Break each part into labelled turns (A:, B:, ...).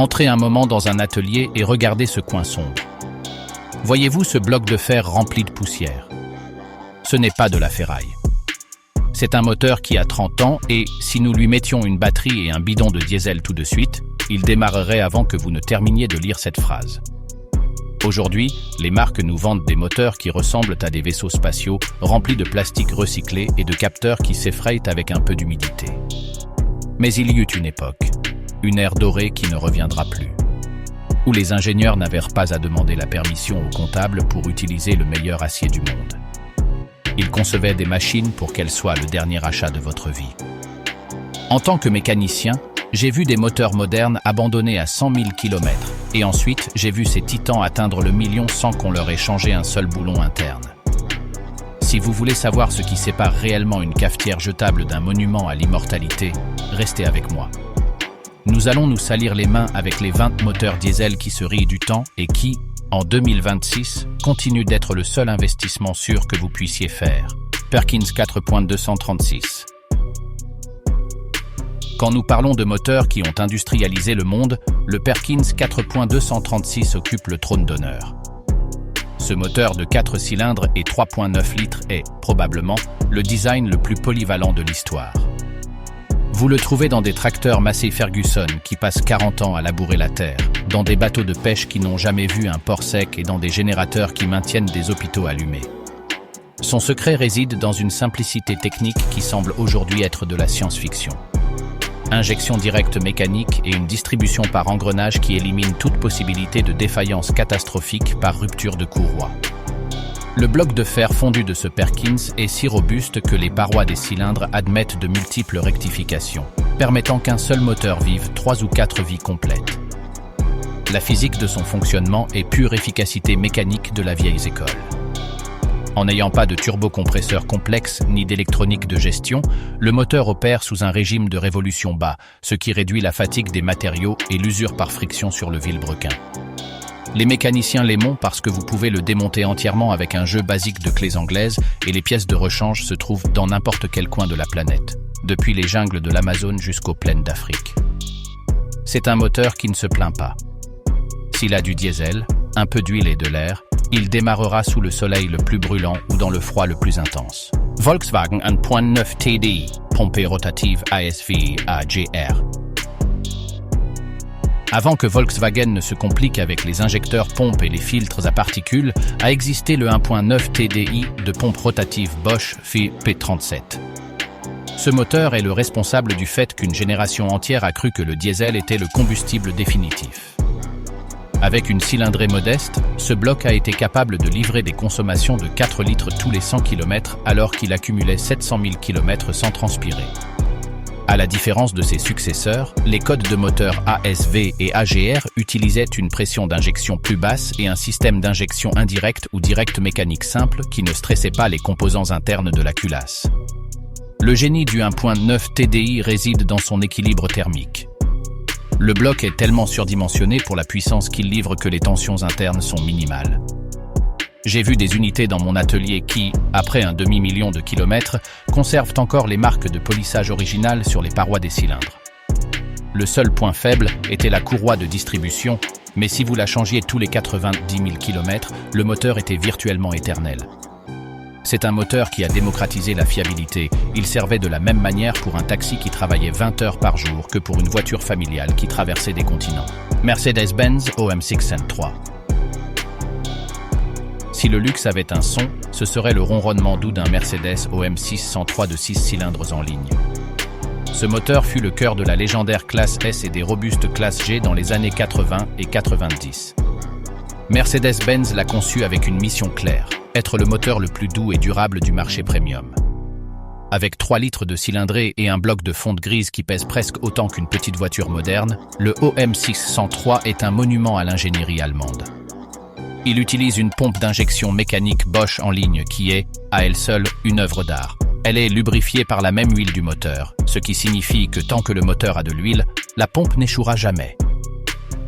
A: Entrez un moment dans un atelier et regardez ce coin sombre. Voyez-vous ce bloc de fer rempli de poussière? Ce n'est pas de la ferraille. C'est un moteur qui a 30 ans et, si nous lui mettions une batterie et un bidon de diesel tout de suite, il démarrerait avant que vous ne terminiez de lire cette phrase. Aujourd'hui, les marques nous vendent des moteurs qui ressemblent à des vaisseaux spatiaux remplis de plastique recyclé et de capteurs qui s'effrayent avec un peu d'humidité. Mais il y eut une époque, une ère dorée qui ne reviendra plus, où les ingénieurs n'avaient pas à demander la permission au comptable pour utiliser le meilleur acier du monde. Ils concevaient des machines pour qu'elles soient le dernier achat de votre vie. En tant que mécanicien, j'ai vu des moteurs modernes abandonnés à 100 000 km, et ensuite j'ai vu ces titans atteindre le million sans qu'on leur ait changé un seul boulon interne. Si vous voulez savoir ce qui sépare réellement une cafetière jetable d'un monument à l'immortalité, restez avec moi. Nous allons nous salir les mains avec les 20 moteurs diesel qui se rient du temps et qui, en 2026, continuent d'être le seul investissement sûr que vous puissiez faire. Perkins 4.236. Quand nous parlons de moteurs qui ont industrialisé le monde, le Perkins 4.236 occupe le trône d'honneur. Ce moteur de 4 cylindres et 3.9 litres est, probablement, le design le plus polyvalent de l'histoire. Vous le trouvez dans des tracteurs Massey Ferguson qui passent 40 ans à labourer la terre, dans des bateaux de pêche qui n'ont jamais vu un port sec et dans des générateurs qui maintiennent des hôpitaux allumés. Son secret réside dans une simplicité technique qui semble aujourd'hui être de la science-fiction. Injection directe mécanique et une distribution par engrenage qui élimine toute possibilité de défaillance catastrophique par rupture de courroie. Le bloc de fer fondu de ce Perkins est si robuste que les parois des cylindres admettent de multiples rectifications, permettant qu'un seul moteur vive 3 ou 4 vies complètes. La physique de son fonctionnement est pure efficacité mécanique de la vieille école. En n'ayant pas de turbocompresseur complexe ni d'électronique de gestion, le moteur opère sous un régime de révolution bas, ce qui réduit la fatigue des matériaux et l'usure par friction sur le vilebrequin. Les mécaniciens l'aiment parce que vous pouvez le démonter entièrement avec un jeu basique de clés anglaises et les pièces de rechange se trouvent dans n'importe quel coin de la planète, depuis les jungles de l'Amazone jusqu'aux plaines d'Afrique. C'est un moteur qui ne se plaint pas. S'il a du diesel, un peu d'huile et de l'air, il démarrera sous le soleil le plus brûlant ou dans le froid le plus intense. Volkswagen 1.9 TDI, pompée rotative ASV AGR. Avant que Volkswagen ne se complique avec les injecteurs pompes et les filtres à particules, a existé le 1.9 TDI de pompe rotative Bosch P37. Ce moteur est le responsable du fait qu'une génération entière a cru que le diesel était le combustible définitif. Avec une cylindrée modeste, ce bloc a été capable de livrer des consommations de 4 litres tous les 100 km alors qu'il accumulait 700 000 km sans transpirer. À la différence de ses successeurs, les codes de moteur ASV et AGR utilisaient une pression d'injection plus basse et un système d'injection indirecte ou directe mécanique simple qui ne stressait pas les composants internes de la culasse. Le génie du 1.9 TDI réside dans son équilibre thermique. Le bloc est tellement surdimensionné pour la puissance qu'il livre que les tensions internes sont minimales. J'ai vu des unités dans mon atelier qui, après un demi-million de kilomètres, conservent encore les marques de polissage originales sur les parois des cylindres. Le seul point faible était la courroie de distribution, mais si vous la changiez tous les 90 000 km, le moteur était virtuellement éternel. C'est un moteur qui a démocratisé la fiabilité. Il servait de la même manière pour un taxi qui travaillait 20 heures par jour que pour une voiture familiale qui traversait des continents. Mercedes-Benz OM603. Si le luxe avait un son, ce serait le ronronnement doux d'un Mercedes OM603 de 6 cylindres en ligne. Ce moteur fut le cœur de la légendaire classe S et des robustes classes G dans les années 80 et 90. Mercedes-Benz l'a conçu avec une mission claire, être le moteur le plus doux et durable du marché premium. Avec 3 litres de cylindrée et un bloc de fonte grise qui pèse presque autant qu'une petite voiture moderne, le OM603 est un monument à l'ingénierie allemande. Il utilise une pompe d'injection mécanique Bosch en ligne qui est, à elle seule, une œuvre d'art. Elle est lubrifiée par la même huile du moteur, ce qui signifie que tant que le moteur a de l'huile, la pompe n'échouera jamais.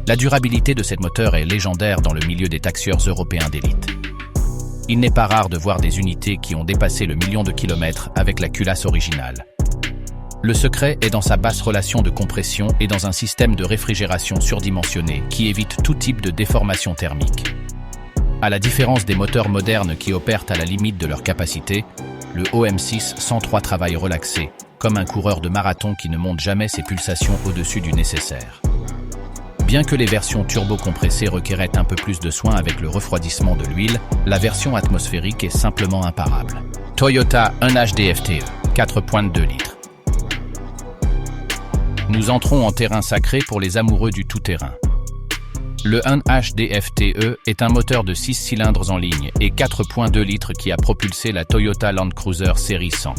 A: La durabilité de cet moteur est légendaire dans le milieu des taxieurs européens d'élite. Il n'est pas rare de voir des unités qui ont dépassé le million de kilomètres avec la culasse originale. Le secret est dans sa basse relation de compression et dans un système de réfrigération surdimensionné qui évite tout type de déformation thermique. À la différence des moteurs modernes qui opèrent à la limite de leur capacité, le OM6 103 travaille relaxé, comme un coureur de marathon qui ne monte jamais ses pulsations au-dessus du nécessaire. Bien que les versions turbo-compressées requéraient un peu plus de soin avec le refroidissement de l'huile, la version atmosphérique est simplement imparable. Toyota 1HD FTE, 4.2 litres. Nous entrons en terrain sacré pour les amoureux du tout-terrain. Le 1HD FTE est un moteur de 6 cylindres en ligne et 4.2 litres qui a propulsé la Toyota Land Cruiser série 100.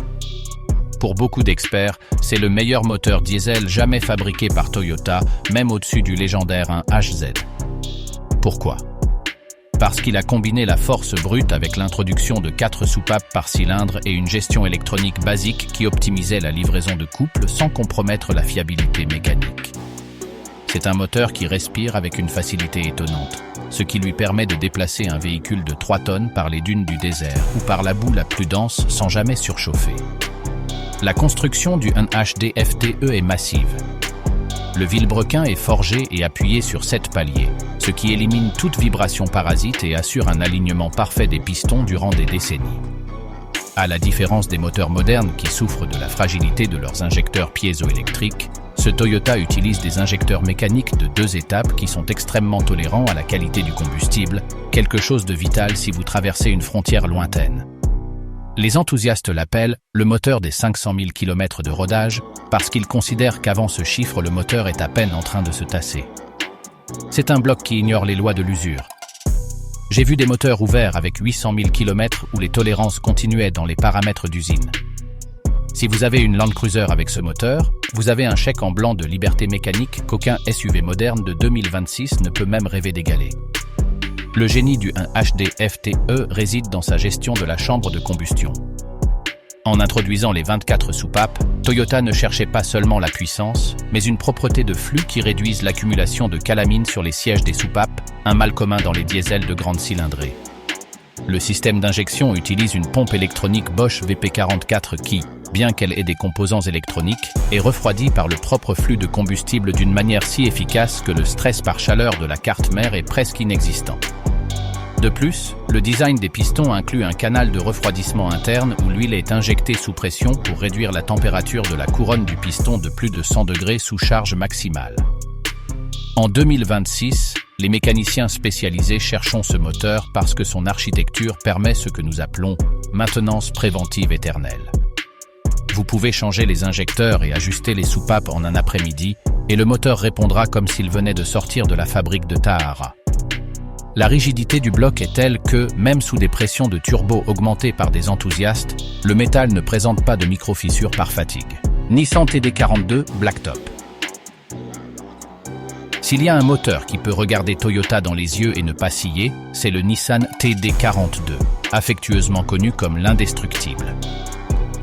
A: Pour beaucoup d'experts, c'est le meilleur moteur diesel jamais fabriqué par Toyota, même au-dessus du légendaire 1HZ. Pourquoi ? Parce qu'il a combiné la force brute avec l'introduction de 4 soupapes par cylindre et une gestion électronique basique qui optimisait la livraison de couple sans compromettre la fiabilité mécanique. C'est un moteur qui respire avec une facilité étonnante, ce qui lui permet de déplacer un véhicule de 3 tonnes par les dunes du désert ou par la boue la plus dense sans jamais surchauffer. La construction du 1HD FTE est massive. Le vilebrequin est forgé et appuyé sur 7 paliers, ce qui élimine toute vibration parasite et assure un alignement parfait des pistons durant des décennies. À la différence des moteurs modernes qui souffrent de la fragilité de leurs injecteurs piézoélectriques, ce Toyota utilise des injecteurs mécaniques de 2 étapes qui sont extrêmement tolérants à la qualité du combustible, quelque chose de vital si vous traversez une frontière lointaine. Les enthousiastes l'appellent le moteur des 500 000 km de rodage parce qu'ils considèrent qu'avant ce chiffre, le moteur est à peine en train de se tasser. C'est un bloc qui ignore les lois de l'usure. J'ai vu des moteurs ouverts avec 800 000 km où les tolérances continuaient dans les paramètres d'usine. Si vous avez une Land Cruiser avec ce moteur, vous avez un chèque en blanc de liberté mécanique qu'aucun SUV moderne de 2026 ne peut même rêver d'égaler. Le génie du 1HD FTE réside dans sa gestion de la chambre de combustion. En introduisant les 24 soupapes, Toyota ne cherchait pas seulement la puissance, mais une propreté de flux qui réduise l'accumulation de calamine sur les sièges des soupapes, un mal commun dans les diesels de grande cylindrée. Le système d'injection utilise une pompe électronique Bosch VP44 qui, bien qu'elle ait des composants électroniques, est refroidie par le propre flux de combustible d'une manière si efficace que le stress par chaleur de la carte mère est presque inexistant. De plus, le design des pistons inclut un canal de refroidissement interne où l'huile est injectée sous pression pour réduire la température de la couronne du piston de plus de 100 degrés sous charge maximale. En 2026, les mécaniciens spécialisés cherchent ce moteur parce que son architecture permet ce que nous appelons maintenance préventive éternelle. Vous pouvez changer les injecteurs et ajuster les soupapes en un après-midi et le moteur répondra comme s'il venait de sortir de la fabrique de Tahara. La rigidité du bloc est telle que, même sous des pressions de turbo augmentées par des enthousiastes, le métal ne présente pas de micro-fissures par fatigue. Nissan TD42 Blacktop. S'il y a un moteur qui peut regarder Toyota dans les yeux et ne pas scier, c'est le Nissan TD42, affectueusement connu comme l'indestructible.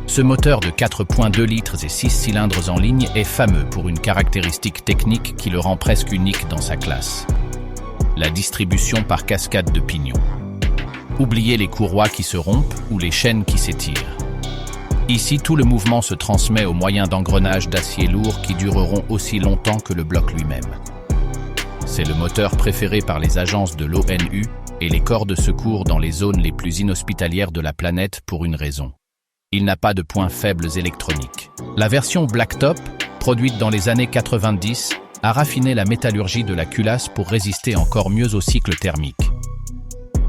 A: Ce moteur de 4.2 litres et 6 cylindres en ligne est fameux pour une caractéristique technique qui le rend presque unique dans sa classe. La distribution par cascade de pignons. Oubliez les courroies qui se rompent ou les chaînes qui s'étirent. Ici, tout le mouvement se transmet au moyen d'engrenages d'acier lourd qui dureront aussi longtemps que le bloc lui-même. C'est le moteur préféré par les agences de l'ONU et les corps de secours dans les zones les plus inhospitalières de la planète pour une raison. Il n'a pas de points faibles électroniques. La version Blacktop, produite dans les années 90, a raffiné la métallurgie de la culasse pour résister encore mieux au cycle thermique.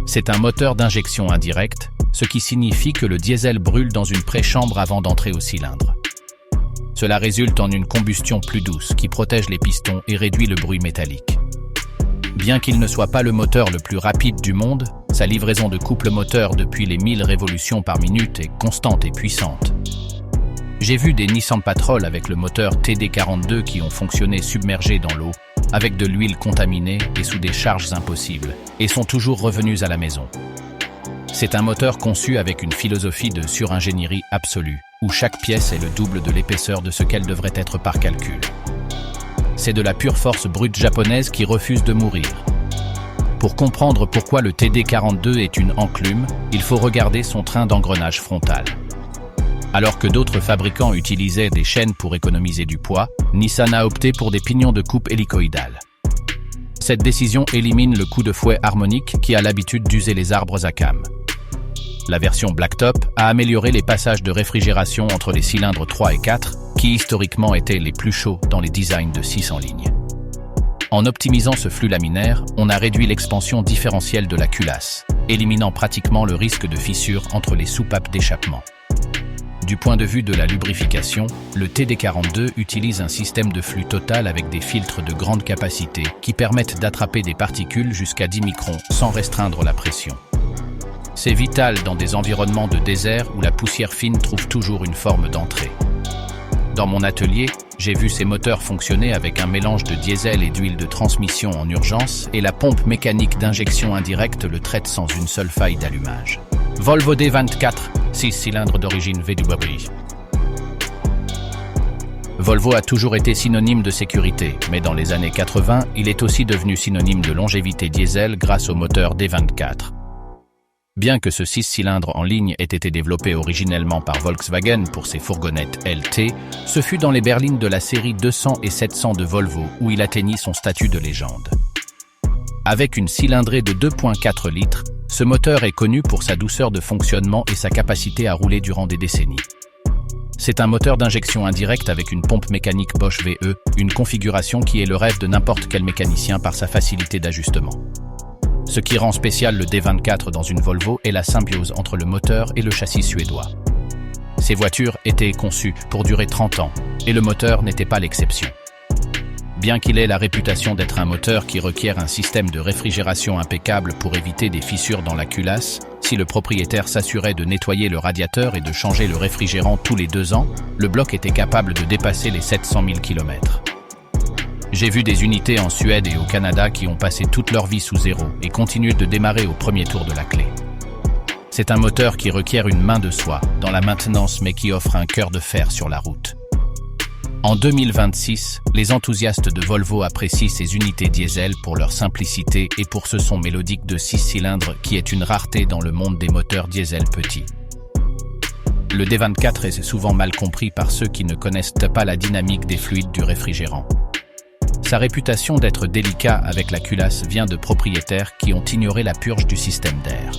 A: C'est un moteur d'injection indirecte, ce qui signifie que le diesel brûle dans une préchambre avant d'entrer au cylindre. Cela résulte en une combustion plus douce qui protège les pistons et réduit le bruit métallique. Bien qu'il ne soit pas le moteur le plus rapide du monde, sa livraison de couple moteur depuis les 1000 révolutions par minute est constante et puissante. J'ai vu des Nissan Patrol avec le moteur TD42 qui ont fonctionné submergés dans l'eau, avec de l'huile contaminée et sous des charges impossibles, et sont toujours revenus à la maison. C'est un moteur conçu avec une philosophie de suringénierie absolue, où chaque pièce est le double de l'épaisseur de ce qu'elle devrait être par calcul. C'est de la pure force brute japonaise qui refuse de mourir. Pour comprendre pourquoi le TD42 est une enclume, il faut regarder son train d'engrenage frontal. Alors que d'autres fabricants utilisaient des chaînes pour économiser du poids, Nissan a opté pour des pignons de coupe hélicoïdale. Cette décision élimine le coup de fouet harmonique qui a l'habitude d'user les arbres à cames. La version Blacktop a amélioré les passages de réfrigération entre les cylindres 3 et 4, qui historiquement étaient les plus chauds dans les designs de 6 en ligne. En optimisant ce flux laminaire, on a réduit l'expansion différentielle de la culasse, éliminant pratiquement le risque de fissure entre les soupapes d'échappement. Du point de vue de la lubrification, le TD42 utilise un système de flux total avec des filtres de grande capacité qui permettent d'attraper des particules jusqu'à 10 microns sans restreindre la pression. C'est vital dans des environnements de désert où la poussière fine trouve toujours une forme d'entrée. Dans mon atelier, j'ai vu ces moteurs fonctionner avec un mélange de diesel et d'huile de transmission en urgence et la pompe mécanique d'injection indirecte le traite sans une seule faille d'allumage. Volvo D24, 6 cylindres d'origine VW. Volvo a toujours été synonyme de sécurité, mais dans les années 80, il est aussi devenu synonyme de longévité diesel grâce au moteur D24. Bien que ce 6 cylindres en ligne ait été développé originellement par Volkswagen pour ses fourgonnettes LT, ce fut dans les berlines de la série 200 et 700 de Volvo où il atteignit son statut de légende. Avec une cylindrée de 2,4 litres, ce moteur est connu pour sa douceur de fonctionnement et sa capacité à rouler durant des décennies. C'est un moteur d'injection indirecte avec une pompe mécanique Bosch VE, une configuration qui est le rêve de n'importe quel mécanicien par sa facilité d'ajustement. Ce qui rend spécial le D24 dans une Volvo est la symbiose entre le moteur et le châssis suédois. Ces voitures étaient conçues pour durer 30 ans, et le moteur n'était pas l'exception. Bien qu'il ait la réputation d'être un moteur qui requiert un système de réfrigération impeccable pour éviter des fissures dans la culasse, si le propriétaire s'assurait de nettoyer le radiateur et de changer le réfrigérant tous les 2 ans, le bloc était capable de dépasser les 700 000 km. J'ai vu des unités en Suède et au Canada qui ont passé toute leur vie sous zéro et continuent de démarrer au premier tour de la clé. C'est un moteur qui requiert une main de soi dans la maintenance mais qui offre un cœur de fer sur la route. En 2026, les enthousiastes de Volvo apprécient ces unités diesel pour leur simplicité et pour ce son mélodique de 6 cylindres qui est une rareté dans le monde des moteurs diesel petits. Le D24 est souvent mal compris par ceux qui ne connaissent pas la dynamique des fluides du réfrigérant. Sa réputation d'être délicat avec la culasse vient de propriétaires qui ont ignoré la purge du système d'air.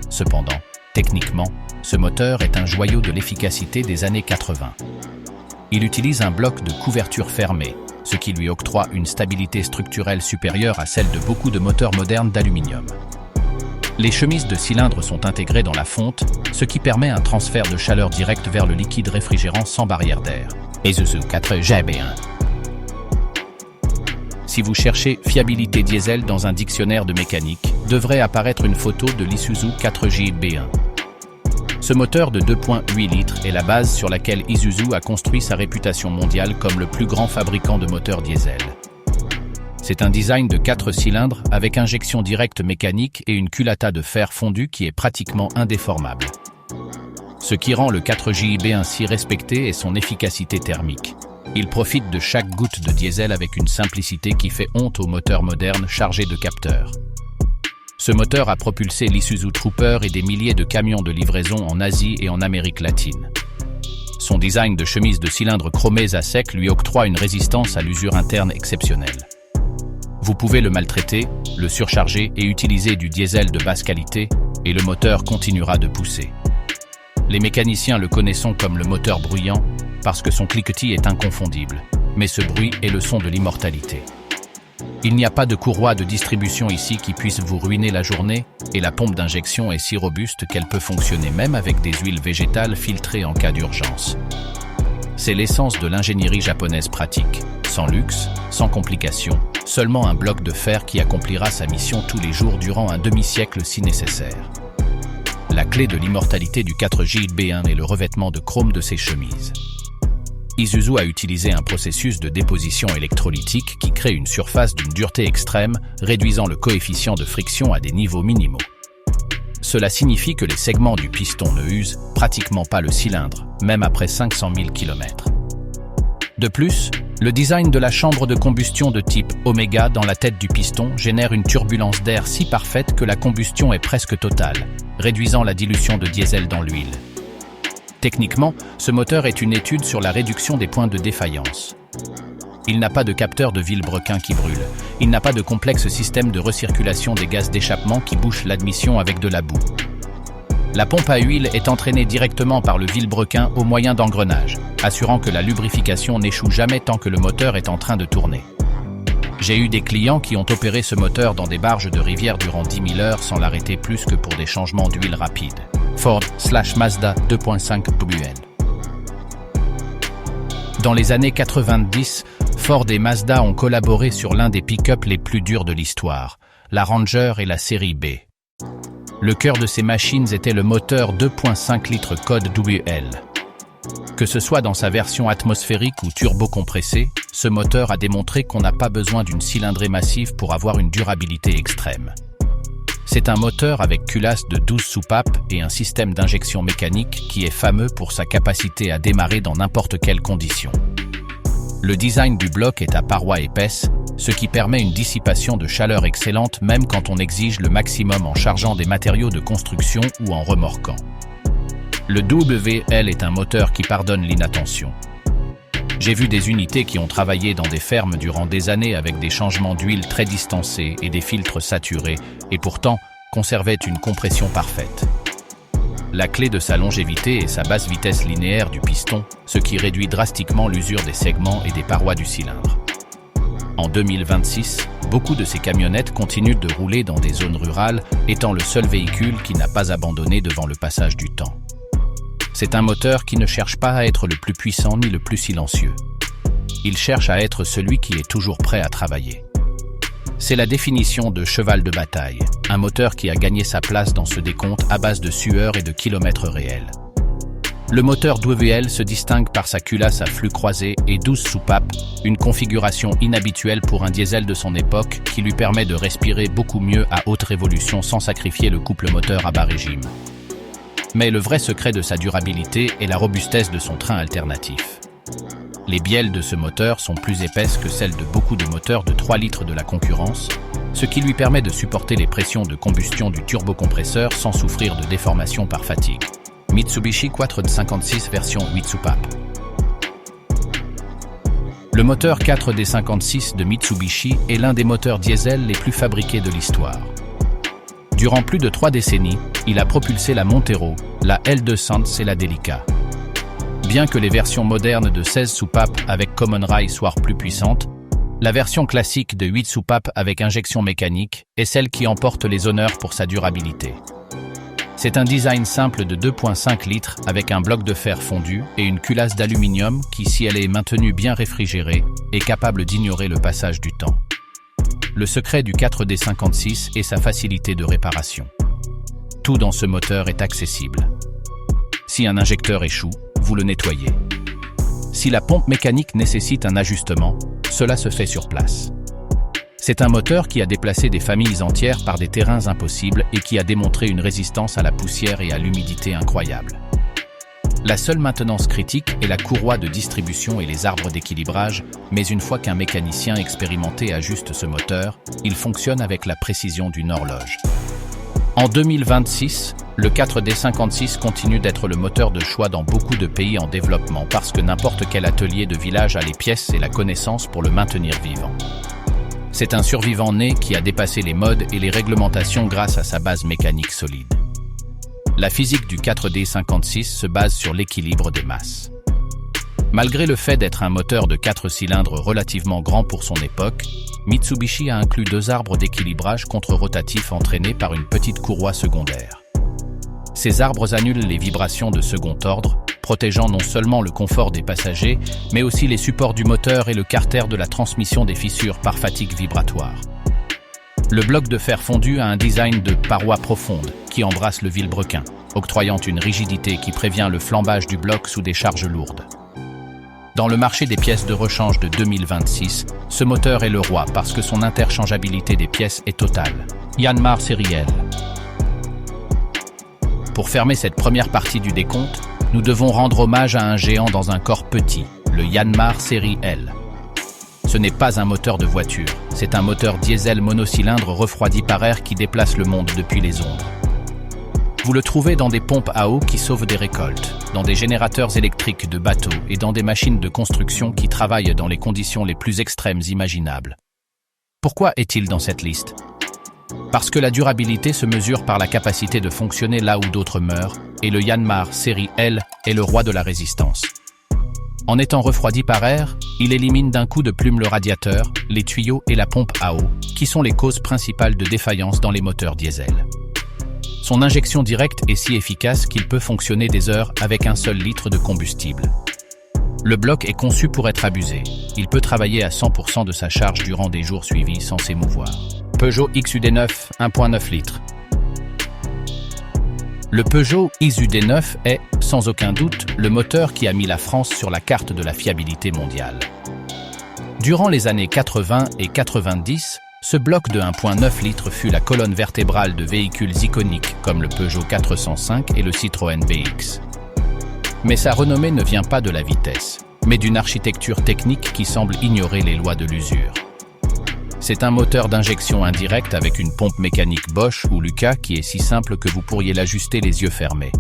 A: Cependant, techniquement, ce moteur est un joyau de l'efficacité des années 80. Il utilise un bloc de couverture fermé, ce qui lui octroie une stabilité structurelle supérieure à celle de beaucoup de moteurs modernes d'aluminium. Les chemises de cylindres sont intégrées dans la fonte, ce qui permet un transfert de chaleur directe vers le liquide réfrigérant sans barrière d'air. Isuzu 4GB1. Si vous cherchez fiabilité diesel dans un dictionnaire de mécanique, devrait apparaître une photo de l'Isuzu 4GB1. Ce moteur de 2,8 litres est la base sur laquelle Isuzu a construit sa réputation mondiale comme le plus grand fabricant de moteurs diesel. C'est un design de 4 cylindres avec injection directe mécanique et une culata de fer fondu qui est pratiquement indéformable. Ce qui rend le 4GB1 si respecté est son efficacité thermique. Il profite de chaque goutte de diesel avec une simplicité qui fait honte aux moteurs modernes chargés de capteurs. Ce moteur a propulsé l'Isuzu Trooper et des milliers de camions de livraison en Asie et en Amérique latine. Son design de chemise de cylindres chromés à sec lui octroie une résistance à l'usure interne exceptionnelle. Vous pouvez le maltraiter, le surcharger et utiliser du diesel de basse qualité, et le moteur continuera de pousser. Les mécaniciens le connaissent comme le moteur bruyant, parce que son cliquetis est inconfondible, mais ce bruit est le son de l'immortalité. Il n'y a pas de courroie de distribution ici qui puisse vous ruiner la journée, et la pompe d'injection est si robuste qu'elle peut fonctionner même avec des huiles végétales filtrées en cas d'urgence. C'est l'essence de l'ingénierie japonaise pratique, sans luxe, sans complications, seulement un bloc de fer qui accomplira sa mission tous les jours durant un demi-siècle si nécessaire. La clé de l'immortalité du 4GB1 est le revêtement de chrome de ses chemises. Isuzu a utilisé un processus de déposition électrolytique qui crée une surface d'une dureté extrême, réduisant le coefficient de friction à des niveaux minimaux. Cela signifie que les segments du piston ne usent pratiquement pas le cylindre, même après 500 000 km. De plus, le design de la chambre de combustion de type Omega dans la tête du piston génère une turbulence d'air si parfaite que la combustion est presque totale, réduisant la dilution de diesel dans l'huile. Techniquement, ce moteur est une étude sur la réduction des points de défaillance. Il n'a pas de capteur de vilebrequin qui brûle. Il n'a pas de complexe système de recirculation des gaz d'échappement qui bouche l'admission avec de la boue. La pompe à huile est entraînée directement par le vilebrequin au moyen d'engrenages, assurant que la lubrification n'échoue jamais tant que le moteur est en train de tourner. J'ai eu des clients qui ont opéré ce moteur dans des barges de rivière durant 10 000 heures sans l'arrêter plus que pour des changements d'huile rapides. Ford/Mazda 2.5 WL. Dans les années 90, Ford et Mazda ont collaboré sur l'un des pick-up les plus durs de l'histoire, la Ranger et la série B. Le cœur de ces machines était le moteur 2.5 litres code WL. Que ce soit dans sa version atmosphérique ou turbo-compressée, ce moteur a démontré qu'on n'a pas besoin d'une cylindrée massive pour avoir une durabilité extrême. C'est un moteur avec culasse de 12 soupapes et un système d'injection mécanique qui est fameux pour sa capacité à démarrer dans n'importe quelle condition. Le design du bloc est à parois épaisses, ce qui permet une dissipation de chaleur excellente même quand on exige le maximum en chargeant des matériaux de construction ou en remorquant. Le WL est un moteur qui pardonne l'inattention. J'ai vu des unités qui ont travaillé dans des fermes durant des années avec des changements d'huile très distancés et des filtres saturés, et pourtant conservaient une compression parfaite. La clé de sa longévité est sa basse vitesse linéaire du piston, ce qui réduit drastiquement l'usure des segments et des parois du cylindre. En 2026, beaucoup de ces camionnettes continuent de rouler dans des zones rurales, étant le seul véhicule qui n'a pas abandonné devant le passage du temps. C'est un moteur qui ne cherche pas à être le plus puissant ni le plus silencieux. Il cherche à être celui qui est toujours prêt à travailler. C'est la définition de cheval de bataille, un moteur qui a gagné sa place dans ce décompte à base de sueur et de kilomètres réels. Le moteur WL se distingue par sa culasse à flux croisé et 12 soupapes, une configuration inhabituelle pour un diesel de son époque qui lui permet de respirer beaucoup mieux à haute révolution sans sacrifier le couple moteur à bas régime. Mais le vrai secret de sa durabilité est la robustesse de son train alternatif. Les bielles de ce moteur sont plus épaisses que celles de beaucoup de moteurs de 3 litres de la concurrence, ce qui lui permet de supporter les pressions de combustion du turbocompresseur sans souffrir de déformation par fatigue. Mitsubishi Quattro 56 version 8 soupapes. Le moteur 4D56 de Mitsubishi est l'un des moteurs diesel les plus fabriqués de l'histoire. Durant plus de 3 décennies, il a propulsé la Montero, la L200 et la Delica. Bien que les versions modernes de 16 soupapes avec Common Rail soient plus puissantes, la version classique de 8 soupapes avec injection mécanique est celle qui emporte les honneurs pour sa durabilité. C'est un design simple de 2.5 litres avec un bloc de fer fondu et une culasse d'aluminium qui, si elle est maintenue bien réfrigérée, est capable d'ignorer le passage du temps. Le secret du 4D56 est sa facilité de réparation. Tout dans ce moteur est accessible. Si un injecteur échoue, vous le nettoyez. Si la pompe mécanique nécessite un ajustement, cela se fait sur place. C'est un moteur qui a déplacé des familles entières par des terrains impossibles et qui a démontré une résistance à la poussière et à l'humidité incroyable. La seule maintenance critique est la courroie de distribution et les arbres d'équilibrage, mais une fois qu'un mécanicien expérimenté ajuste ce moteur, il fonctionne avec la précision d'une horloge. En 2026, le 4D56 continue d'être le moteur de choix dans beaucoup de pays en développement parce que n'importe quel atelier de village a les pièces et la connaissance pour le maintenir vivant. C'est un survivant né qui a dépassé les modes et les réglementations grâce à sa base mécanique solide. La physique du 4D56 se base sur l'équilibre des masses. Malgré le fait d'être un moteur de 4 cylindres relativement grand pour son époque, Mitsubishi a inclus 2 arbres d'équilibrage contre-rotatifs entraînés par une petite courroie secondaire. Ces arbres annulent les vibrations de second ordre, protégeant non seulement le confort des passagers, mais aussi les supports du moteur et le carter de la transmission des fissures par fatigue vibratoire. Le bloc de fer fondu a un design de parois profondes qui embrasse le vilebrequin, octroyant une rigidité qui prévient le flambage du bloc sous des charges lourdes. Dans le marché des pièces de rechange de 2026, ce moteur est le roi parce que son interchangeabilité des pièces est totale. Yanmar série L. Pour fermer cette première partie du décompte, nous devons rendre hommage à un géant dans un corps petit, le Yanmar série L. Ce n'est pas un moteur de voiture, c'est un moteur diesel monocylindre refroidi par air qui déplace le monde depuis les ombres. Vous le trouvez dans des pompes à eau qui sauvent des récoltes, dans des générateurs électriques de bateaux et dans des machines de construction qui travaillent dans les conditions les plus extrêmes imaginables. Pourquoi est-il dans cette liste? Parce que la durabilité se mesure par la capacité de fonctionner là où d'autres meurent, et le Yanmar série L est le roi de la résistance. En étant refroidi par air, il élimine d'un coup de plume le radiateur, les tuyaux et la pompe à eau, qui sont les causes principales de défaillance dans les moteurs diesel. Son injection directe est si efficace qu'il peut fonctionner des heures avec un seul litre de combustible. Le bloc est conçu pour être abusé. Il peut travailler à 100% de sa charge durant des jours suivis sans s'émouvoir. Peugeot XUD9 1.9 litres. Le Peugeot XUD9 est, sans aucun doute, le moteur qui a mis la France sur la carte de la fiabilité mondiale. Durant les années 80 et 90, ce bloc de 1.9 litres fut la colonne vertébrale de véhicules iconiques comme le Peugeot 405 et le Citroën BX. Mais sa renommée ne vient pas de la vitesse, mais d'une architecture technique qui semble ignorer les lois de l'usure. C'est un moteur d'injection indirecte avec une pompe mécanique Bosch ou Lucas qui est si simple que vous pourriez l'ajuster les yeux fermés.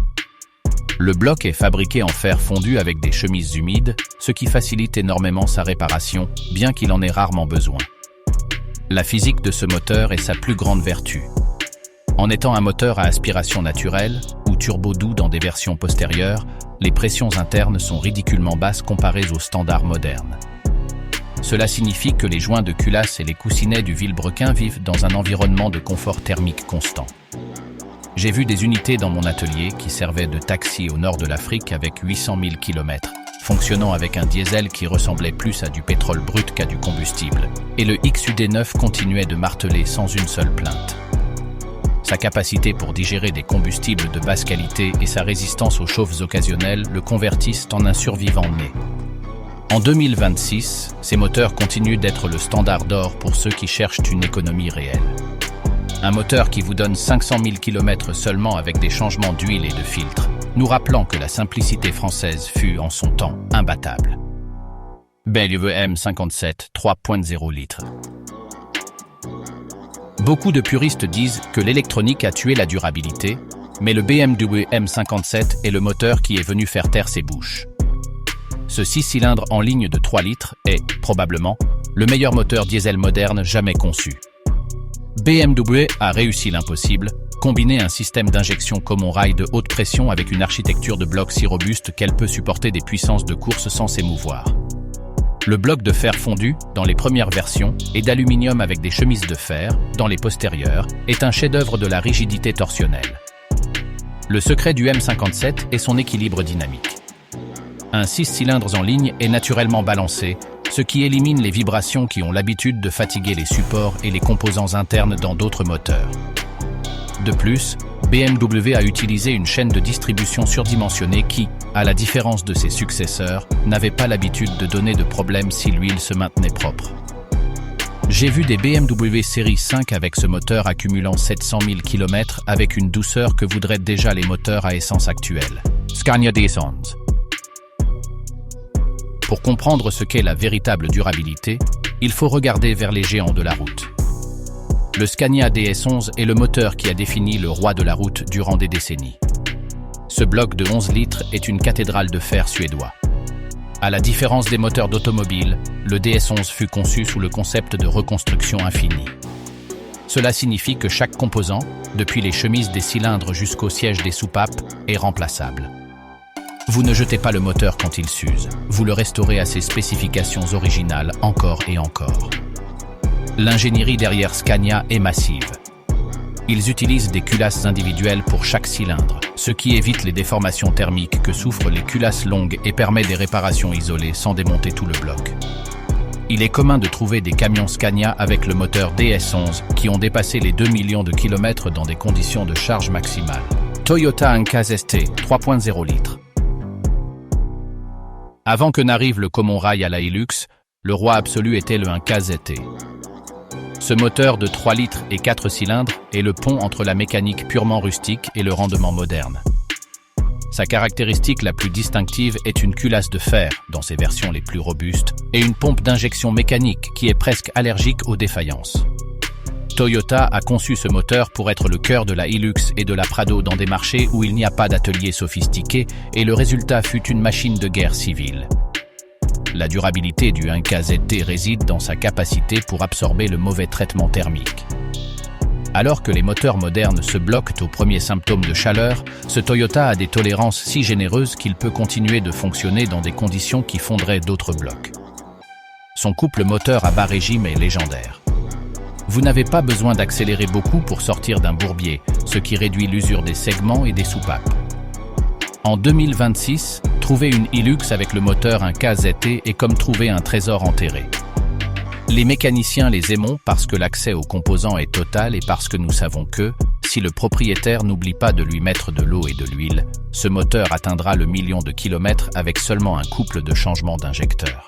A: Le bloc est fabriqué en fer fondu avec des chemises humides, ce qui facilite énormément sa réparation, bien qu'il en ait rarement besoin. La physique de ce moteur est sa plus grande vertu. En étant un moteur à aspiration naturelle, ou turbo doux dans des versions postérieures, les pressions internes sont ridiculement basses comparées aux standards modernes. Cela signifie que les joints de culasse et les coussinets du vilebrequin vivent dans un environnement de confort thermique constant. J'ai vu des unités dans mon atelier qui servaient de taxi au nord de l'Afrique avec 800 000 km, fonctionnant avec un diesel qui ressemblait plus à du pétrole brut qu'à du combustible, et le XUD9 continuait de marteler sans une seule plainte. Sa capacité pour digérer des combustibles de basse qualité et sa résistance aux chauffes occasionnelles le convertissent en un survivant né. En 2026, ces moteurs continuent d'être le standard d'or pour ceux qui cherchent une économie réelle. Un moteur qui vous donne 500 000 km seulement avec des changements d'huile et de filtre, nous rappelant que la simplicité française fut en son temps imbattable. BMW M57 3.0 litres. Beaucoup de puristes disent que l'électronique a tué la durabilité, mais le BMW M57 est le moteur qui est venu faire taire ses bouches. Ce 6 cylindres en ligne de 3 litres est, probablement, le meilleur moteur diesel moderne jamais conçu. BMW a réussi l'impossible, combiner un système d'injection Common Rail de haute pression avec une architecture de bloc si robuste qu'elle peut supporter des puissances de course sans s'émouvoir. Le bloc de fer fondu, dans les premières versions, et d'aluminium avec des chemises de fer, dans les postérieures, est un chef-d'œuvre de la rigidité torsionnelle. Le secret du M57 est son équilibre dynamique. Un 6 cylindres en ligne est naturellement balancé, ce qui élimine les vibrations qui ont l'habitude de fatiguer les supports et les composants internes dans d'autres moteurs. De plus, BMW a utilisé une chaîne de distribution surdimensionnée qui, à la différence de ses successeurs, n'avait pas l'habitude de donner de problème si l'huile se maintenait propre. J'ai vu des BMW série 5 avec ce moteur accumulant 700 000 km avec une douceur que voudraient déjà les moteurs à essence actuels. Scania DS11. Pour comprendre ce qu'est la véritable durabilité, il faut regarder vers les géants de la route. Le Scania DS11 est le moteur qui a défini le roi de la route durant des décennies. Ce bloc de 11 litres est une cathédrale de fer suédois. À la différence des moteurs d'automobile, le DS11 fut conçu sous le concept de reconstruction infinie. Cela signifie que chaque composant, depuis les chemises des cylindres jusqu'au siège des soupapes, est remplaçable. Vous ne jetez pas le moteur quand il s'use, vous le restaurez à ses spécifications originales encore et encore. L'ingénierie derrière Scania est massive. Ils utilisent des culasses individuelles pour chaque cylindre, ce qui évite les déformations thermiques que souffrent les culasses longues et permet des réparations isolées sans démonter tout le bloc. Il est commun de trouver des camions Scania avec le moteur DS11 qui ont dépassé les 2 millions de kilomètres dans des conditions de charge maximale. Toyota Ankaz ST 3.0 litres. Avant que n'arrive le Common Rail à la Hilux, le roi absolu était le Ankaz ST. Ce moteur de 3 litres et 4 cylindres est le pont entre la mécanique purement rustique et le rendement moderne. Sa caractéristique la plus distinctive est une culasse de fer, dans ses versions les plus robustes, et une pompe d'injection mécanique qui est presque allergique aux défaillances. Toyota a conçu ce moteur pour être le cœur de la Hilux et de la Prado dans des marchés où il n'y a pas d'atelier sophistiqué et le résultat fut une machine de guerre civile. La durabilité du 1KZT réside dans sa capacité pour absorber le mauvais traitement thermique. Alors que les moteurs modernes se bloquent aux premiers symptômes de chaleur, ce Toyota a des tolérances si généreuses qu'il peut continuer de fonctionner dans des conditions qui fonderaient d'autres blocs. Son couple moteur à bas régime est légendaire. Vous n'avez pas besoin d'accélérer beaucoup pour sortir d'un bourbier, ce qui réduit l'usure des segments et des soupapes. En 2026, trouver une Hilux avec le moteur 1KZT est comme trouver un trésor enterré. Les mécaniciens les aiment parce que l'accès aux composants est total et parce que nous savons que, si le propriétaire n'oublie pas de lui mettre de l'eau et de l'huile, ce moteur atteindra le 1 million de kilomètres avec seulement un couple de changements d'injecteurs.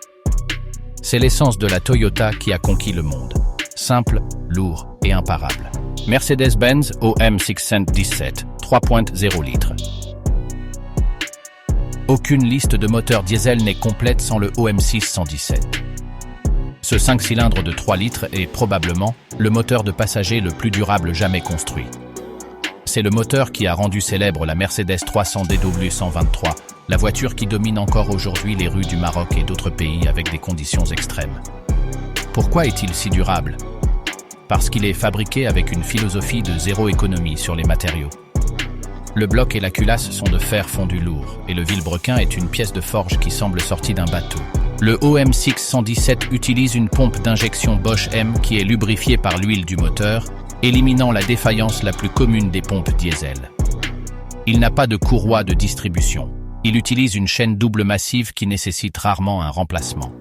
A: C'est l'essence de la Toyota qui a conquis le monde. Simple, lourd et imparable. Mercedes-Benz OM617, 3.0 litres. Aucune liste de moteurs diesel n'est complète sans le OM617. Ce 5 cylindres de 3 litres est probablement le moteur de passager le plus durable jamais construit. C'est le moteur qui a rendu célèbre la Mercedes 300 DW123, la voiture qui domine encore aujourd'hui les rues du Maroc et d'autres pays avec des conditions extrêmes. Pourquoi est-il si durable? Parce qu'il est fabriqué avec une philosophie de zéro économie sur les matériaux. Le bloc et la culasse sont de fer fondu lourd, et le vilebrequin est une pièce de forge qui semble sortie d'un bateau. Le OM617 utilise une pompe d'injection Bosch M qui est lubrifiée par l'huile du moteur, éliminant la défaillance la plus commune des pompes diesel. Il n'a pas de courroie de distribution. Il utilise une chaîne double massive qui nécessite rarement un remplacement.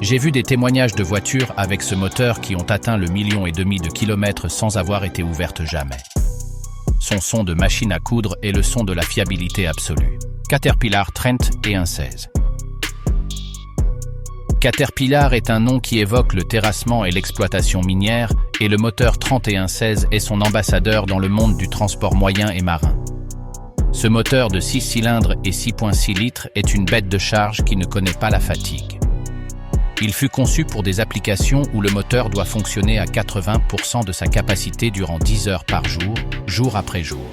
A: J'ai vu des témoignages de voitures avec ce moteur qui ont atteint le 1,5 million de kilomètres sans avoir été ouvertes jamais. Son son de machine à coudre est le son de la fiabilité absolue. Caterpillar Trent et 1.16. Caterpillar est un nom qui évoque le terrassement et l'exploitation minière, et le moteur 3116 est son ambassadeur dans le monde du transport moyen et marin. Ce moteur de 6 cylindres et 6.6 litres est une bête de charge qui ne connaît pas la fatigue. Il fut conçu pour des applications où le moteur doit fonctionner à 80% de sa capacité durant 10 heures par jour, jour après jour.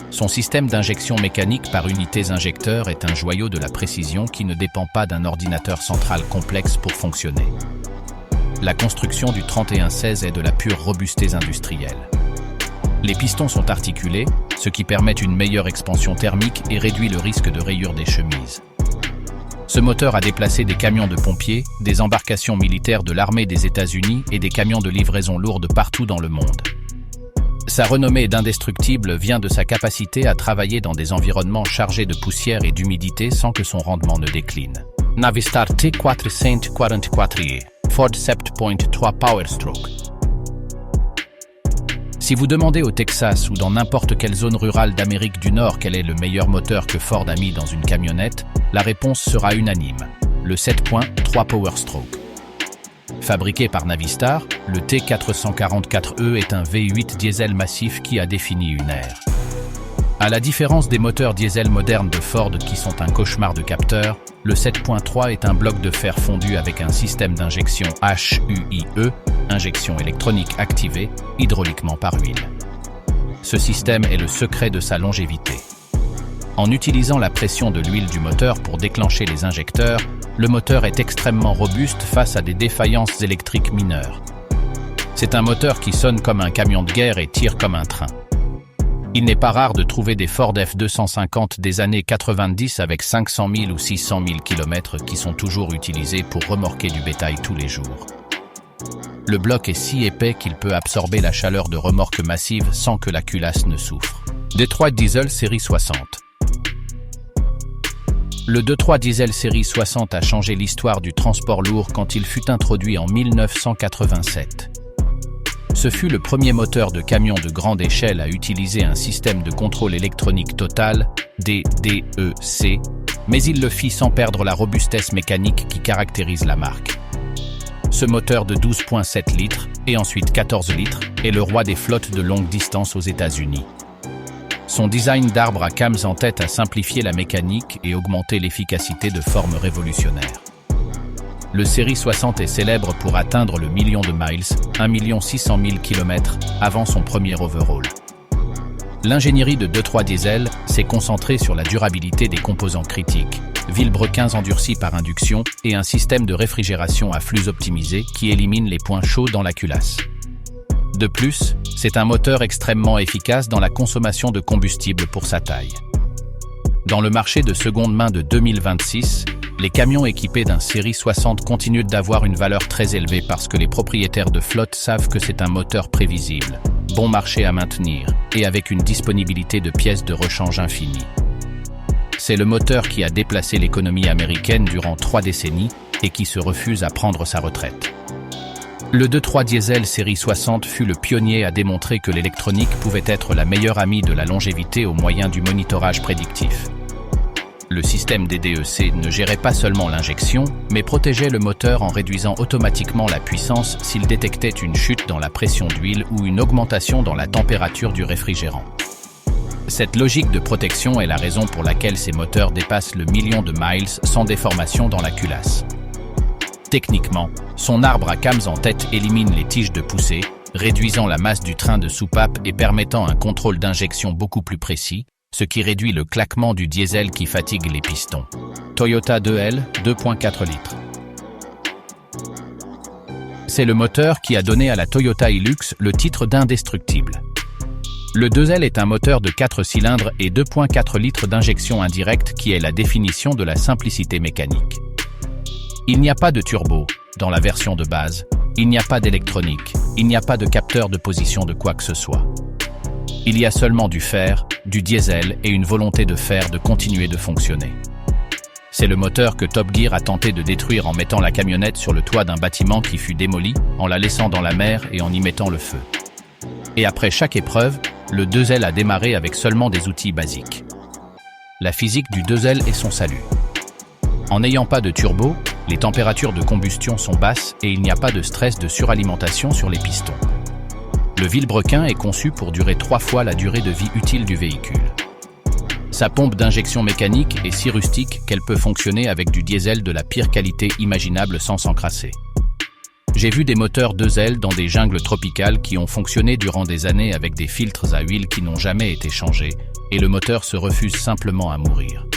A: Son système d'injection mécanique par unités injecteurs est un joyau de la précision qui ne dépend pas d'un ordinateur central complexe pour fonctionner. La construction du 3116 est de la pure robustesse industrielle. Les pistons sont articulés, ce qui permet une meilleure expansion thermique et réduit le risque de rayures des chemises. Ce moteur a déplacé des camions de pompiers, des embarcations militaires de l'armée des États-Unis et des camions de livraison lourde partout dans le monde. Sa renommée d'indestructible vient de sa capacité à travailler dans des environnements chargés de poussière et d'humidité sans que son rendement ne décline. Navistar T444 Ford 7.3 Power Stroke. Si vous demandez au Texas ou dans n'importe quelle zone rurale d'Amérique du Nord quel est le meilleur moteur que Ford a mis dans une camionnette, la réponse sera unanime, le 7.3 Power Stroke. Fabriqué par Navistar, le T444E est un V8 diesel massif qui a défini une ère. À la différence des moteurs diesel modernes de Ford qui sont un cauchemar de capteurs, le 7.3 est un bloc de fer fondu avec un système d'injection HUIE, injection électronique activée, hydrauliquement par huile. Ce système est le secret de sa longévité. En utilisant la pression de l'huile du moteur pour déclencher les injecteurs, le moteur est extrêmement robuste face à des défaillances électriques mineures. C'est un moteur qui sonne comme un camion de guerre et tire comme un train. Il n'est pas rare de trouver des Ford F250 des années 90 avec 500 000 ou 600 000 km qui sont toujours utilisés pour remorquer du bétail tous les jours. Le bloc est si épais qu'il peut absorber la chaleur de remorques massives sans que la culasse ne souffre. Detroit Diesel série 60. Le Detroit Diesel série 60 a changé l'histoire du transport lourd quand il fut introduit en 1987. Ce fut le premier moteur de camion de grande échelle à utiliser un système de contrôle électronique total, DDEC, mais il le fit sans perdre la robustesse mécanique qui caractérise la marque. Ce moteur de 12,7 litres, et ensuite 14 litres, est le roi des flottes de longue distance aux États-Unis. Son design d'arbre à cams en tête a simplifié la mécanique et augmenté l'efficacité de forme révolutionnaire. le Série 60 est célèbre pour atteindre le million de miles, 1 600 000 km, avant son premier overhaul. L'ingénierie de 2.3 diesel s'est concentrée sur la durabilité des composants critiques, vilebrequins endurcis par induction et un système de réfrigération à flux optimisé qui élimine les points chauds dans la culasse. De plus, c'est un moteur extrêmement efficace dans la consommation de combustible pour sa taille. Dans le marché de seconde main de 2026, les camions équipés d'un Série 60 continuent d'avoir une valeur très élevée parce que les propriétaires de flotte savent que c'est un moteur prévisible, bon marché à maintenir et avec une disponibilité de pièces de rechange infinie. C'est le moteur qui a déplacé l'économie américaine durant 3 décennies et qui se refuse à prendre sa retraite. Le 2.3 diesel Série 60 fut le pionnier à démontrer que l'électronique pouvait être la meilleure amie de la longévité au moyen du monitorage prédictif. Le système DDEC ne gérait pas seulement l'injection, mais protégeait le moteur en réduisant automatiquement la puissance s'il détectait une chute dans la pression d'huile ou une augmentation dans la température du réfrigérant. Cette logique de protection est la raison pour laquelle ces moteurs dépassent le million de miles sans déformation dans la culasse. Techniquement, son arbre à cames en tête élimine les tiges de poussée, réduisant la masse du train de soupape et permettant un contrôle d'injection beaucoup plus précis, ce qui réduit le claquement du diesel qui fatigue les pistons. Toyota 2L, 2.4 litres. C'est le moteur qui a donné à la Toyota Hilux le titre d'indestructible. Le 2L est un moteur de 4 cylindres et 2.4 litres d'injection indirecte qui est la définition de la simplicité mécanique. Il n'y a pas de turbo dans la version de base, il n'y a pas d'électronique, il n'y a pas de capteur de position de quoi que ce soit. Il y a seulement du fer, du diesel et une volonté de fer de continuer de fonctionner. C'est le moteur que Top Gear a tenté de détruire en mettant la camionnette sur le toit d'un bâtiment qui fut démoli, en la laissant dans la mer et en y mettant le feu. Et après chaque épreuve, le 2L a démarré avec seulement des outils basiques. La physique du 2L est son salut. En n'ayant pas de turbo, les températures de combustion sont basses et il n'y a pas de stress de suralimentation sur les pistons. Le vilebrequin est conçu pour durer 3 fois la durée de vie utile du véhicule. Sa pompe d'injection mécanique est si rustique qu'elle peut fonctionner avec du diesel de la pire qualité imaginable sans s'encrasser. J'ai vu des moteurs 2L dans des jungles tropicales qui ont fonctionné durant des années avec des filtres à huile qui n'ont jamais été changés, et le moteur se refuse simplement à mourir.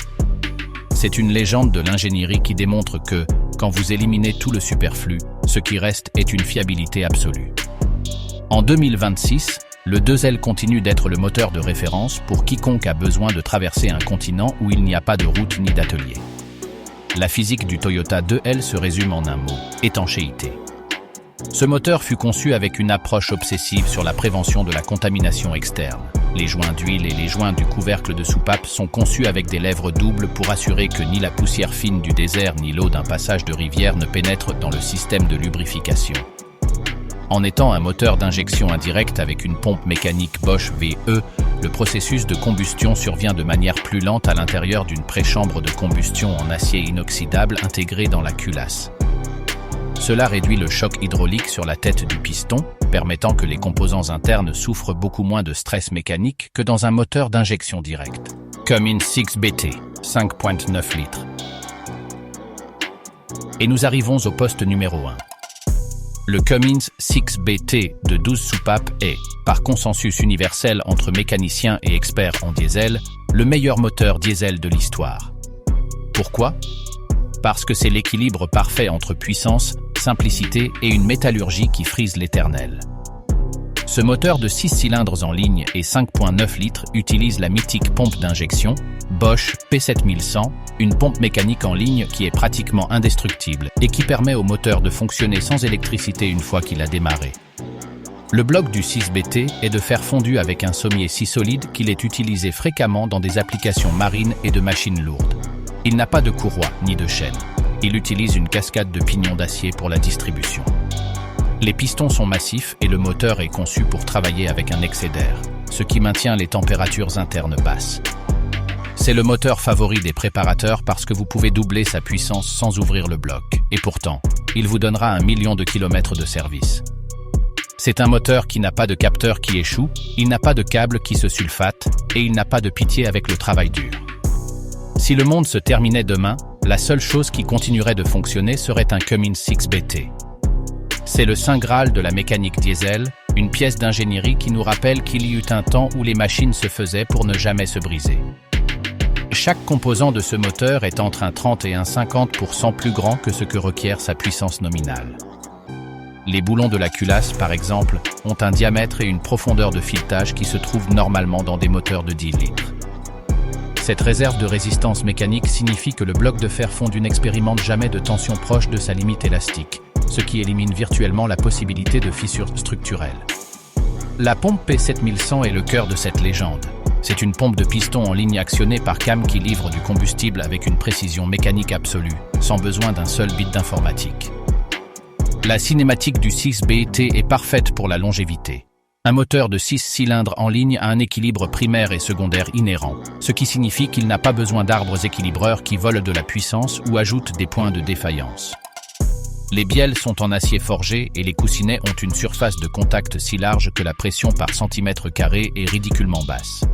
A: C'est une légende de l'ingénierie qui démontre que, quand vous éliminez tout le superflu, ce qui reste est une fiabilité absolue. En 2026, le 2L continue d'être le moteur de référence pour quiconque a besoin de traverser un continent où il n'y a pas de route ni d'atelier. La physique du Toyota 2L se résume en un mot, étanchéité. Ce moteur fut conçu avec une approche obsessive sur la prévention de la contamination externe. Les joints d'huile et les joints du couvercle de soupape sont conçus avec des lèvres doubles pour assurer que ni la poussière fine du désert ni l'eau d'un passage de rivière ne pénètrent dans le système de lubrification. En étant un moteur d'injection indirecte avec une pompe mécanique Bosch VE, le processus de combustion survient de manière plus lente à l'intérieur d'une préchambre de combustion en acier inoxydable intégrée dans la culasse. Cela réduit le choc hydraulique sur la tête du piston, permettant que les composants internes souffrent beaucoup moins de stress mécanique que dans un moteur d'injection directe. Cummins 6BT, 5.9 litres. Et nous arrivons au poste numéro 1. Le Cummins 6BT de 12 soupapes est, par consensus universel entre mécaniciens et experts en diesel, le meilleur moteur diesel de l'histoire. Pourquoi ? Parce que c'est l'équilibre parfait entre puissance, simplicité et une métallurgie qui frise l'éternel. Ce moteur de 6 cylindres en ligne et 5.9 litres utilise la mythique pompe d'injection Bosch P7100, une pompe mécanique en ligne qui est pratiquement indestructible et qui permet au moteur de fonctionner sans électricité une fois qu'il a démarré. Le bloc du 6BT est de fer fondu avec un sommier si solide qu'il est utilisé fréquemment dans des applications marines et de machines lourdes. Il n'a pas de courroie ni de chaîne. Il utilise une cascade de pignons d'acier pour la distribution. Les pistons sont massifs et le moteur est conçu pour travailler avec un excès d'air, ce qui maintient les températures internes basses. C'est le moteur favori des préparateurs parce que vous pouvez doubler sa puissance sans ouvrir le bloc. Et pourtant, il vous donnera 1 million de kilomètres de service. C'est un moteur qui n'a pas de capteur qui échoue, il n'a pas de câble qui se sulfate et il n'a pas de pitié avec le travail dur. Si le monde se terminait demain, La seule chose qui continuerait de fonctionner serait un Cummins 6BT. C'est le saint graal de la mécanique diesel, une pièce d'ingénierie qui nous rappelle qu'il y eut un temps où les machines se faisaient pour ne jamais se briser. Chaque composant de ce moteur est entre un 30 et un 50% plus grand que ce que requiert sa puissance nominale. Les boulons de la culasse, par exemple, ont un diamètre et une profondeur de filetage qui se trouvent normalement dans des moteurs de 10 litres. Cette réserve de résistance mécanique signifie que le bloc de fer fondu n'expérimente jamais de tension proche de sa limite élastique, ce qui élimine virtuellement la possibilité de fissures structurelles. La pompe P7100 est le cœur de cette légende. C'est une pompe de piston en ligne actionnée par cam qui livre du combustible avec une précision mécanique absolue, sans besoin d'un seul bit d'informatique. La cinématique du 6BT est parfaite pour la longévité. Un moteur de 6 cylindres en ligne a un équilibre primaire et secondaire inhérent, ce qui signifie qu'il n'a pas besoin d'arbres équilibreurs qui volent de la puissance ou ajoutent des points de défaillance. Les bielles sont en acier forgé et les coussinets ont une surface de contact si large que la pression par centimètre carré est ridiculement basse.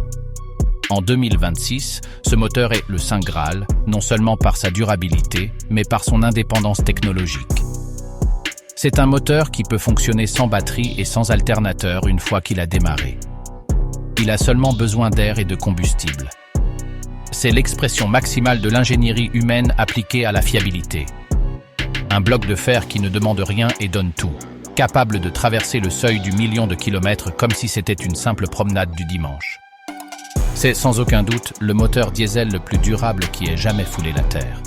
A: En 2026, ce moteur est le saint graal, non seulement par sa durabilité, mais par son indépendance technologique. C'est un moteur qui peut fonctionner sans batterie et sans alternateur une fois qu'il a démarré. Il a seulement besoin d'air et de combustible. C'est l'expression maximale de l'ingénierie humaine appliquée à la fiabilité. Un bloc de fer qui ne demande rien et donne tout, capable de traverser le seuil du million de kilomètres comme si c'était une simple promenade du dimanche. C'est sans aucun doute le moteur diesel le plus durable qui ait jamais foulé la Terre.